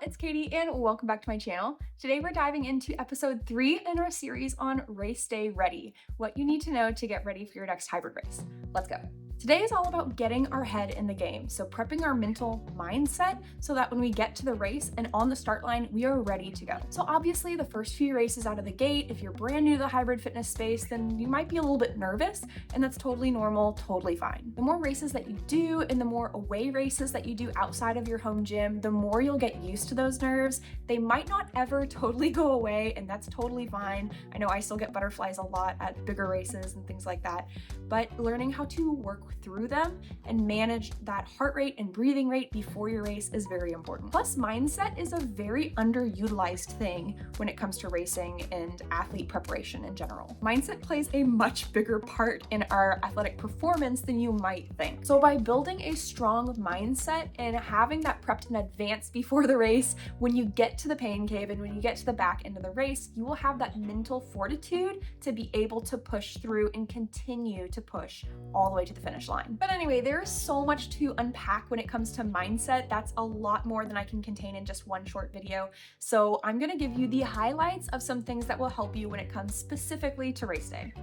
it's Katie and welcome back to my channel. Today we're diving into episode 3 in our series on Race Day Ready, what you need to know to get ready for your next hybrid race. Let's go. Today is all about getting our head in the game, so prepping our mental mindset so that when we get to the race and on the start line, we are ready to go. So obviously the first few races out of the gate, if you're brand new to the hybrid fitness space, then you might be a little bit nervous, and that's totally normal, totally fine. The more races that you do and the more away races that you do outside of your home gym, the more you'll get used to those nerves. They might not ever totally go away, and that's totally fine. I know I still get butterflies a lot at bigger races and things like that, but learning how to work through them and manage that heart rate and breathing rate before your race is very important. Plus, mindset is a very underutilized thing when it comes to racing and athlete preparation in general. Mindset plays a much bigger part in our athletic performance than you might think. So by building a strong mindset and having that prepped in advance before the race, when you get to the pain cave and when you get to the back end of the race, you will have that mental fortitude to be able to push through and continue to push all the way to the finish line. But anyway, there's so much to unpack when it comes to mindset. That's a lot more than I can contain in just one short video. So I'm gonna give you the highlights of some things that will help you when it comes specifically to race day.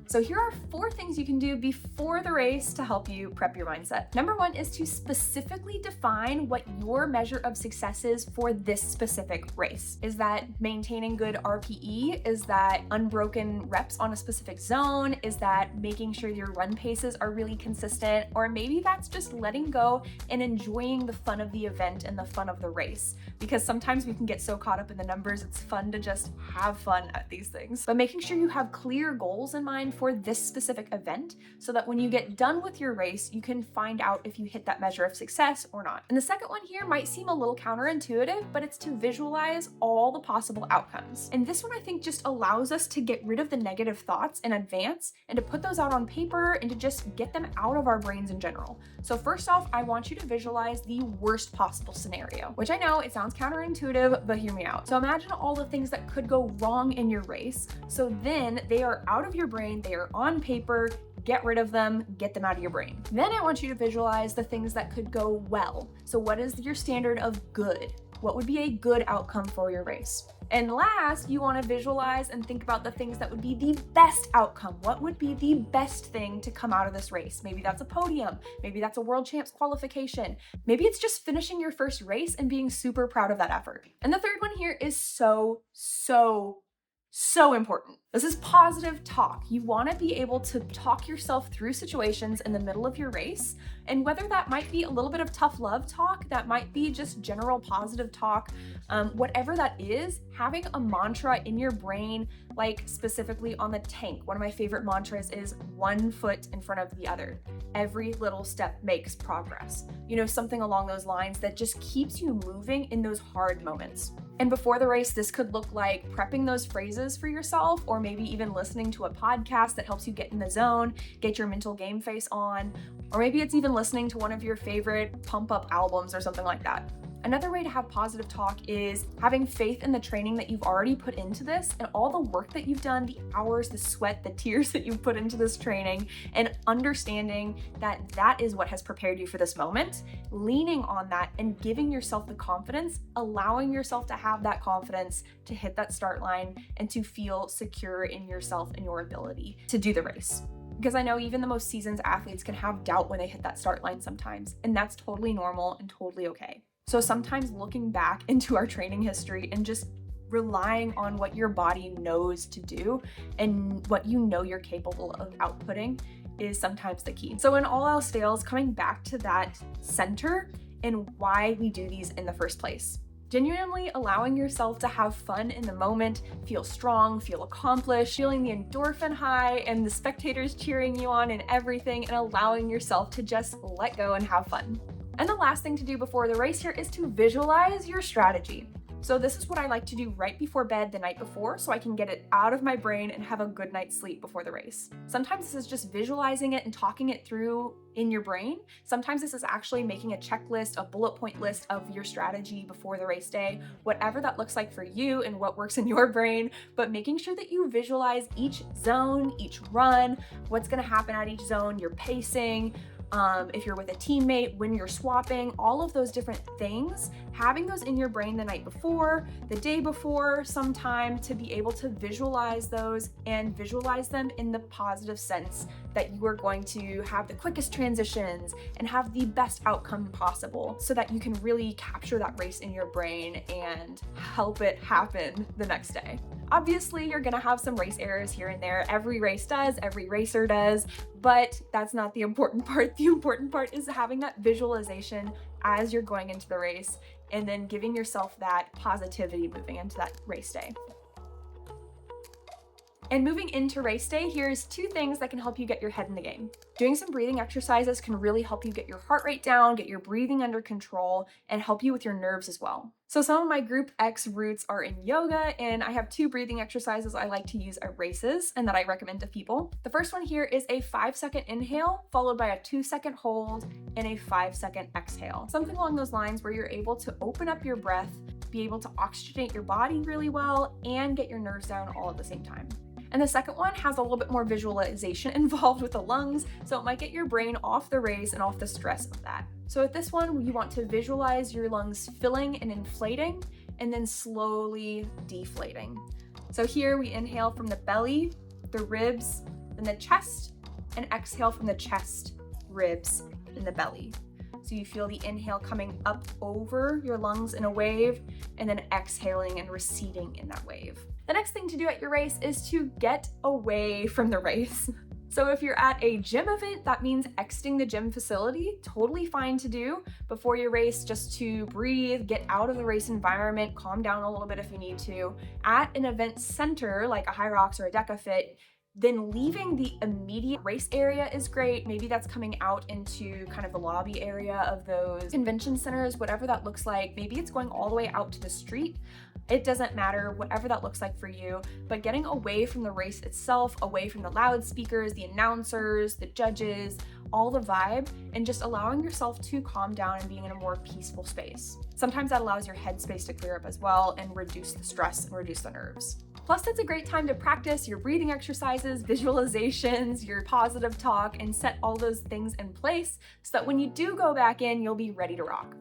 So here are 4 things you can do before the race to help you prep your mindset. Number 1 is to specifically define what your measure of success is for this specific race. Is that maintaining good RPE? Is that unbroken reps on a specific zone? Is that making sure your run paces are really consistent? Or maybe that's just letting go and enjoying the fun of the event and the fun of the race. Because sometimes we can get so caught up in the numbers, it's fun to just have fun at these things. But making sure you have clear goals in mind for this specific event so that when you get done with your race, you can find out if you hit that measure of success or not. And the second one here might seem a little counterintuitive, but it's to visualize all the possible outcomes. And this one I think just allows us to get rid of the negative thoughts in advance and to put those out on paper and to just get them out of our brains in general. So first off, I want you to visualize the worst possible scenario, which I know it sounds counterintuitive, but hear me out. So imagine all the things that could go wrong in your race. So then they are out of your brain, they are on paper, get rid of them, get them out of your brain. Then I want you to visualize the things that could go well. So what is your standard of good? What would be a good outcome for your race? And last, you want to visualize and think about the things that would be the best outcome. What would be the best thing to come out of this race? Maybe that's a podium. Maybe that's a world champs qualification. Maybe it's just finishing your first race and being super proud of that effort. And the third one here is so important. This is positive talk. You want to be able to talk yourself through situations in the middle of your race, and whether that might be a little bit of tough love talk, that might be just general positive talk, whatever that is, having a mantra in your brain, like specifically on the tank. One of my favorite mantras is 1 foot in front of the other. Every little step makes progress. You know, something along those lines that just keeps you moving in those hard moments. And before the race, this could look like prepping those phrases for yourself, or maybe even listening to a podcast that helps you get in the zone, get your mental game face on, or maybe it's even listening to one of your favorite pump up albums or something like that. Another way to have positive talk is having faith in the training that you've already put into this and all the work that you've done, the hours, the sweat, the tears that you've put into this training, and understanding that that is what has prepared you for this moment, leaning on that and giving yourself the confidence, allowing yourself to have that confidence to hit that start line and to feel secure in yourself and your ability to do the race. Because I know even the most seasoned athletes can have doubt when they hit that start line sometimes, and that's totally normal and totally okay. So sometimes looking back into our training history and just relying on what your body knows to do and what you know you're capable of outputting is sometimes the key. So when all else fails, coming back to that center and why we do these in the first place. Genuinely allowing yourself to have fun in the moment, feel strong, feel accomplished, feeling the endorphin high and the spectators cheering you on and everything, and allowing yourself to just let go and have fun. And the last thing to do before the race here is to visualize your strategy. So this is what I like to do right before bed the night before so I can get it out of my brain and have a good night's sleep before the race. Sometimes this is just visualizing it and talking it through in your brain. Sometimes this is actually making a checklist, a bullet point list of your strategy before the race day, whatever that looks like for you and what works in your brain, but making sure that you visualize each zone, each run, what's gonna happen at each zone, your pacing, if you're with a teammate, when you're swapping, all of those different things, having those in your brain the night before, the day before, sometime, to be able to visualize those and visualize them in the positive sense that you are going to have the quickest transitions and have the best outcome possible, so that you can really capture that race in your brain and help it happen the next day. Obviously, you're gonna have some race errors here and there. Every race does, every racer does, but that's not the important part. The important part is having that visualization as you're going into the race and then giving yourself that positivity moving into that race day. And moving into race day, here's 2 things that can help you get your head in the game. Doing some breathing exercises can really help you get your heart rate down, get your breathing under control, and help you with your nerves as well. So some of my Group X roots are in yoga, and I have 2 breathing exercises I like to use at races and that I recommend to people. The first one here is a 5-second inhale, followed by a 2-second hold and a 5-second exhale. Something along those lines where you're able to open up your breath, be able to oxygenate your body really well, and get your nerves down all at the same time. And the second one has a little bit more visualization involved with the lungs, so it might get your brain off the race and off the stress of that. So with this one, you want to visualize your lungs filling and inflating, and then slowly deflating. So here we inhale from the belly, the ribs, then the chest, and exhale from the chest, ribs, and the belly. So you feel the inhale coming up over your lungs in a wave, and then exhaling and receding in that wave. The next thing to do at your race is to get away from the race. So if you're at a gym event, that means exiting the gym facility. Totally fine to do before your race, just to breathe, get out of the race environment, calm down a little bit if you need to. At an event center like a Hyrox or a Deka fit, then leaving the immediate race area is great. Maybe that's coming out into kind of the lobby area of those convention centers, whatever that looks like. Maybe it's going all the way out to the street. It doesn't matter, whatever that looks like for you, but getting away from the race itself, away from the loudspeakers, the announcers, the judges, all the vibe, and just allowing yourself to calm down and being in a more peaceful space. Sometimes that allows your headspace to clear up as well and reduce the stress and reduce the nerves. Plus, it's a great time to practice your breathing exercises, visualizations, your positive talk, and set all those things in place so that when you do go back in, you'll be ready to rock.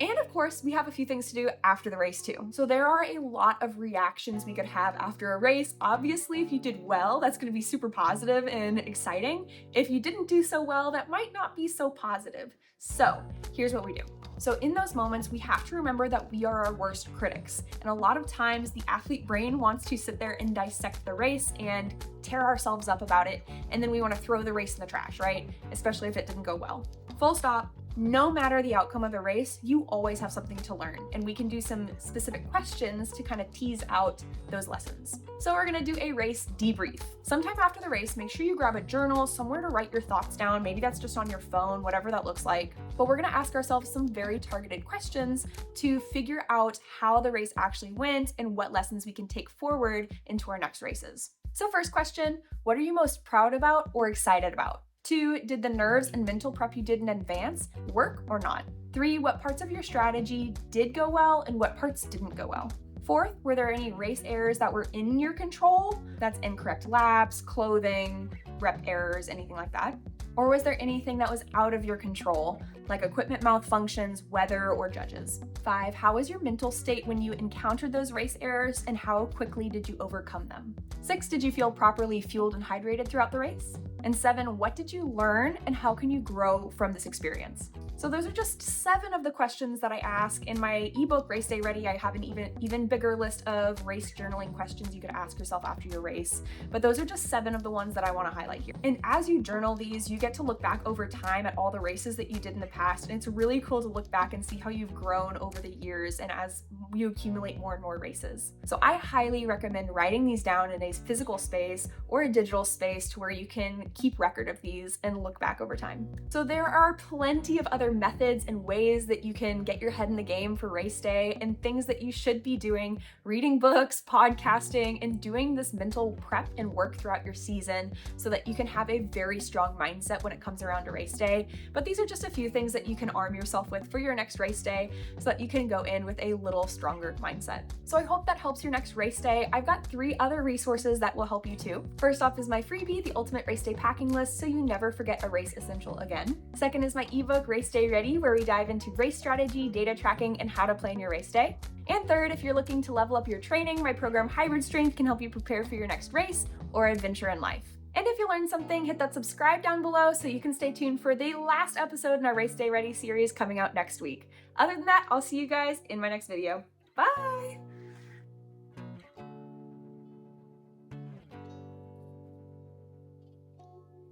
And of course, we have a few things to do after the race too. So there are a lot of reactions we could have after a race. Obviously, if you did well, that's gonna be super positive and exciting. If you didn't do so well, that might not be so positive. So here's what we do. So in those moments, we have to remember that we are our worst critics. And a lot of times the athlete brain wants to sit there and dissect the race and tear ourselves up about it. And then we wanna throw the race in the trash, right? Especially if it didn't go well. Full stop. No matter the outcome of the race, you always have something to learn, and we can do some specific questions to kind of tease out those lessons. So we're gonna do a race debrief. Sometime after the race, make sure you grab a journal, somewhere to write your thoughts down. Maybe that's just on your phone, whatever that looks like. But we're gonna ask ourselves some very targeted questions to figure out how the race actually went and what lessons we can take forward into our next races. So first question, what are you most proud about or excited about? 2, did the nerves and mental prep you did in advance work or not? 3, what parts of your strategy did go well and what parts didn't go well? 4th, were there any race errors that were in your control? That's incorrect laps, clothing, rep errors, anything like that. Or was there anything that was out of your control, like equipment malfunctions, weather, or judges? 5, how was your mental state when you encountered those race errors and how quickly did you overcome them? 6, did you feel properly fueled and hydrated throughout the race? And 7, what did you learn and how can you grow from this experience? So those are just 7 of the questions that I ask. In my ebook, Race Day Ready, I have an even bigger list of race journaling questions you could ask yourself after your race. But those are just 7 of the ones that I want to highlight here. And as you journal these, you get to look back over time at all the races that you did in the past. And it's really cool to look back and see how you've grown over the years and as you accumulate more and more races. So I highly recommend writing these down in a physical space or a digital space to where you can keep record of these and look back over time. So there are plenty of other other methods and ways that you can get your head in the game for race day and things that you should be doing, reading books, podcasting, and doing this mental prep and work throughout your season so that you can have a very strong mindset when it comes around to race day. But these are just a few things that you can arm yourself with for your next race day so that you can go in with a little stronger mindset. So I hope that helps your next race day. I've got 3 other resources that will help you too. First off is my freebie, the Ultimate Race Day Packing List, so you never forget a race essential again. Second is my ebook, Race Day Ready, where we dive into race strategy, data tracking, and how to plan your race day. And third, if you're looking to level up your training, my program Hybrid Strength can help you prepare for your next race or adventure in life. And if you learned something, hit that subscribe down below so you can stay tuned for the last episode in our Race Day Ready series coming out next week. Other than that, I'll see you guys in my next video. Bye!